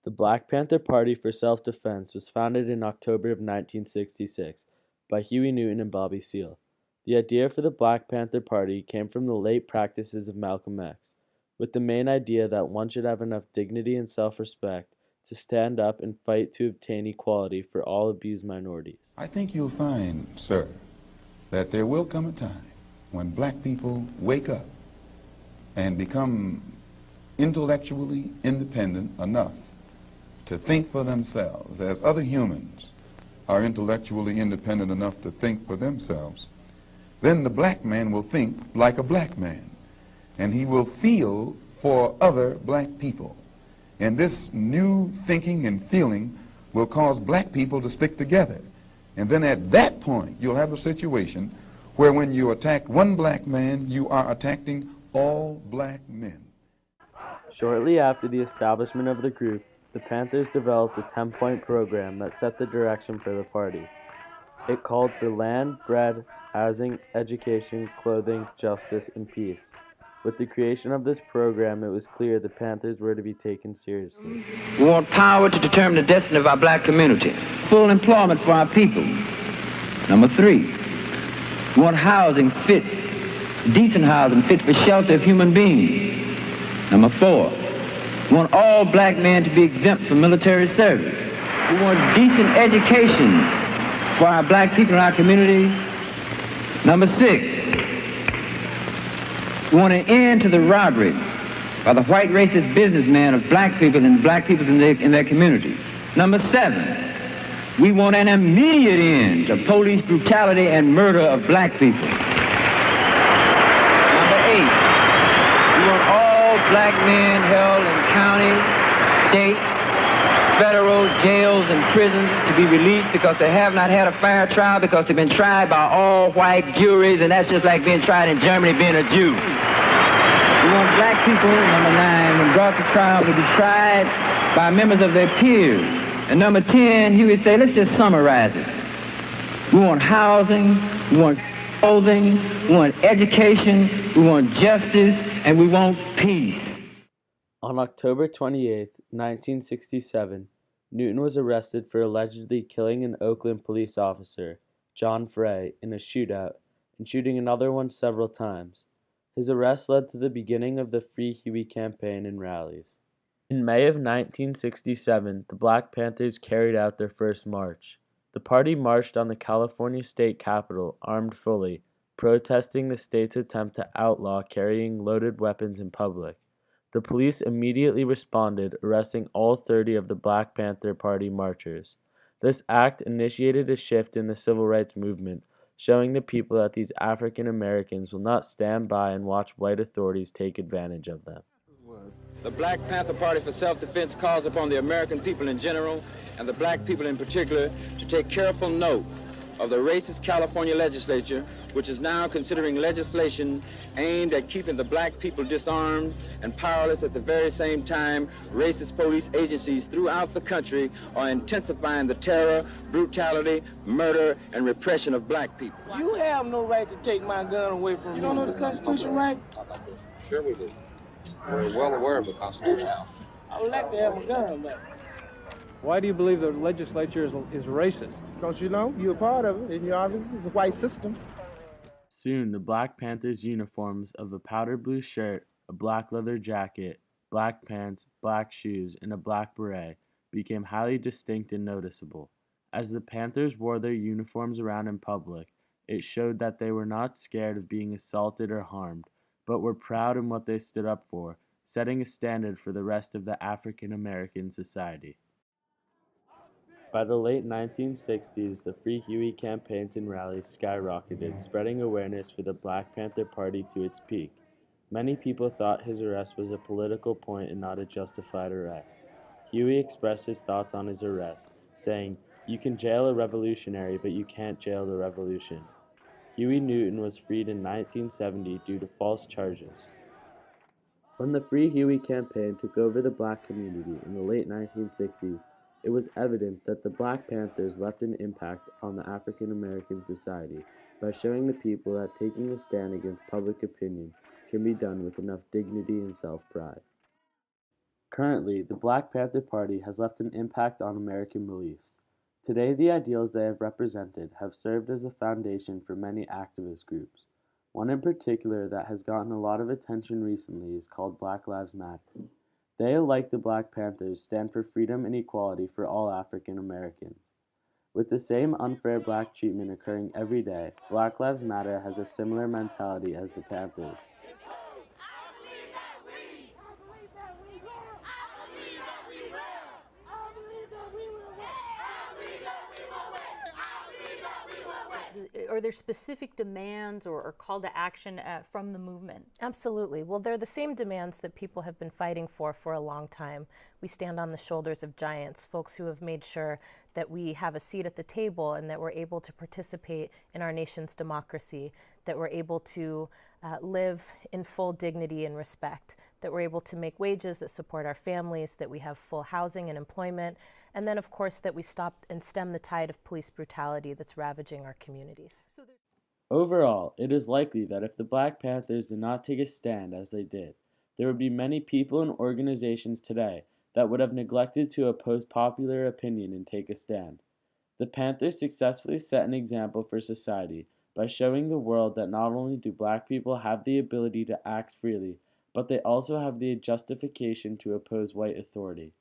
The Black Panther Party for Self-Defense was founded in October of 1966 by Huey Newton and Bobby Seale. The idea for the Black Panther Party came from the late practices of Malcolm X, with the main idea that one should have enough dignity and self-respect to stand up and fight to obtain equality for all abused minorities. I think you'll find, sir, that there will come a time when black people wake up and become intellectually independent enough to think for themselves, as other humans are intellectually independent enough to think for themselves. Then the black man will think like a black man, and he will feel for other black people. And this new thinking and feeling will cause black people to stick together. And then at that point, you'll have a situation where when you attack one black man, you are attacking all black men. Shortly after the establishment of the group, the Panthers developed a 10-point program that set the direction for the party. It called for land, bread, housing, education, clothing, justice, and peace. With the creation of this program, it was clear the Panthers were to be taken seriously. We want power to determine the destiny of our black community. Full employment for our people. Number 3, we want housing fit, decent housing fit for shelter of human beings. Number 4, we want all black men to be exempt from military service. We want decent education for our black people in our community. Number 6, we want an end to the robbery by the white racist businessmen of black people and black people in their community. Number 7, we want an immediate end to police brutality and murder of black people. Number 8, we want all black men held in county, state, federal jails and prisons to be released because they have not had a fair trial, because they've been tried by all white juries, and that's just like being tried in Germany being a Jew. We want black people, number 9, when brought to trial, to be tried by members of their peers. And number 10, he would say, let's just summarize it. We want housing, we want clothing, we want education, we want justice, and we want peace. On October 28, 1967, Newton was arrested for allegedly killing an Oakland police officer, John Frey, in a shootout and shooting another one several times. His arrest led to the beginning of the Free Huey campaign and rallies. In May of 1967, the Black Panthers carried out their first march. The party marched on the California state capitol, armed fully, protesting the state's attempt to outlaw carrying loaded weapons in public. The police immediately responded, arresting all 30 of the Black Panther Party marchers. This act initiated a shift in the civil rights movement, showing the people that these African Americans will not stand by and watch white authorities take advantage of them. The Black Panther Party for Self-Defense calls upon the American people in general, and the black people in particular, to take careful note of the racist California legislature, which is now considering legislation aimed at keeping the black people disarmed and powerless. At the very same time, racist police agencies throughout the country are intensifying the terror, brutality, murder, and repression of black people. You have no right to take my gun away from me. You don't know the Constitution, right? Sure we do. We're well aware of the Constitution. I would like to have a gun back. Why do you believe the legislature is racist? Because you know, you're a part of it, and you're obviously, it's a white system. Soon, the Black Panthers' uniforms of a powder blue shirt, a black leather jacket, black pants, black shoes, and a black beret became highly distinct and noticeable. As the Panthers wore their uniforms around in public, it showed that they were not scared of being assaulted or harmed, but were proud in what they stood up for, setting a standard for the rest of the African American society. By the late 1960s, the Free Huey campaigns and rallies skyrocketed, spreading awareness for the Black Panther Party to its peak. Many people thought his arrest was a political point and not a justified arrest. Huey expressed his thoughts on his arrest, saying, "You can jail a revolutionary, but you can't jail the revolution." Huey Newton was freed in 1970 due to false charges. When the Free Huey campaign took over the black community in the late 1960s, it was evident that the Black Panthers left an impact on the African American society by showing the people that taking a stand against public opinion can be done with enough dignity and self-pride. Currently, the Black Panther Party has left an impact on American beliefs. Today, the ideals they have represented have served as the foundation for many activist groups. One in particular that has gotten a lot of attention recently is called Black Lives Matter. They, like the Black Panthers, stand for freedom and equality for all African Americans. With the same unfair black treatment occurring every day, Black Lives Matter has a similar mentality as the Panthers. Are there specific demands or call to action from the movement? Absolutely. Well, they're the same demands that people have been fighting for a long time. We stand on the shoulders of giants, folks who have made sure that we have a seat at the table and that we're able to participate in our nation's democracy, that we're able to live in full dignity and respect, that we're able to make wages that support our families, that we have full housing and employment, and then, of course, that we stop and stem the tide of police brutality that's ravaging our communities. Overall, it is likely that if the Black Panthers did not take a stand as they did, there would be many people and organizations today that would have neglected to oppose popular opinion and take a stand. The Panthers successfully set an example for society by showing the world that not only do Black people have the ability to act freely, but they also have the justification to oppose white authority.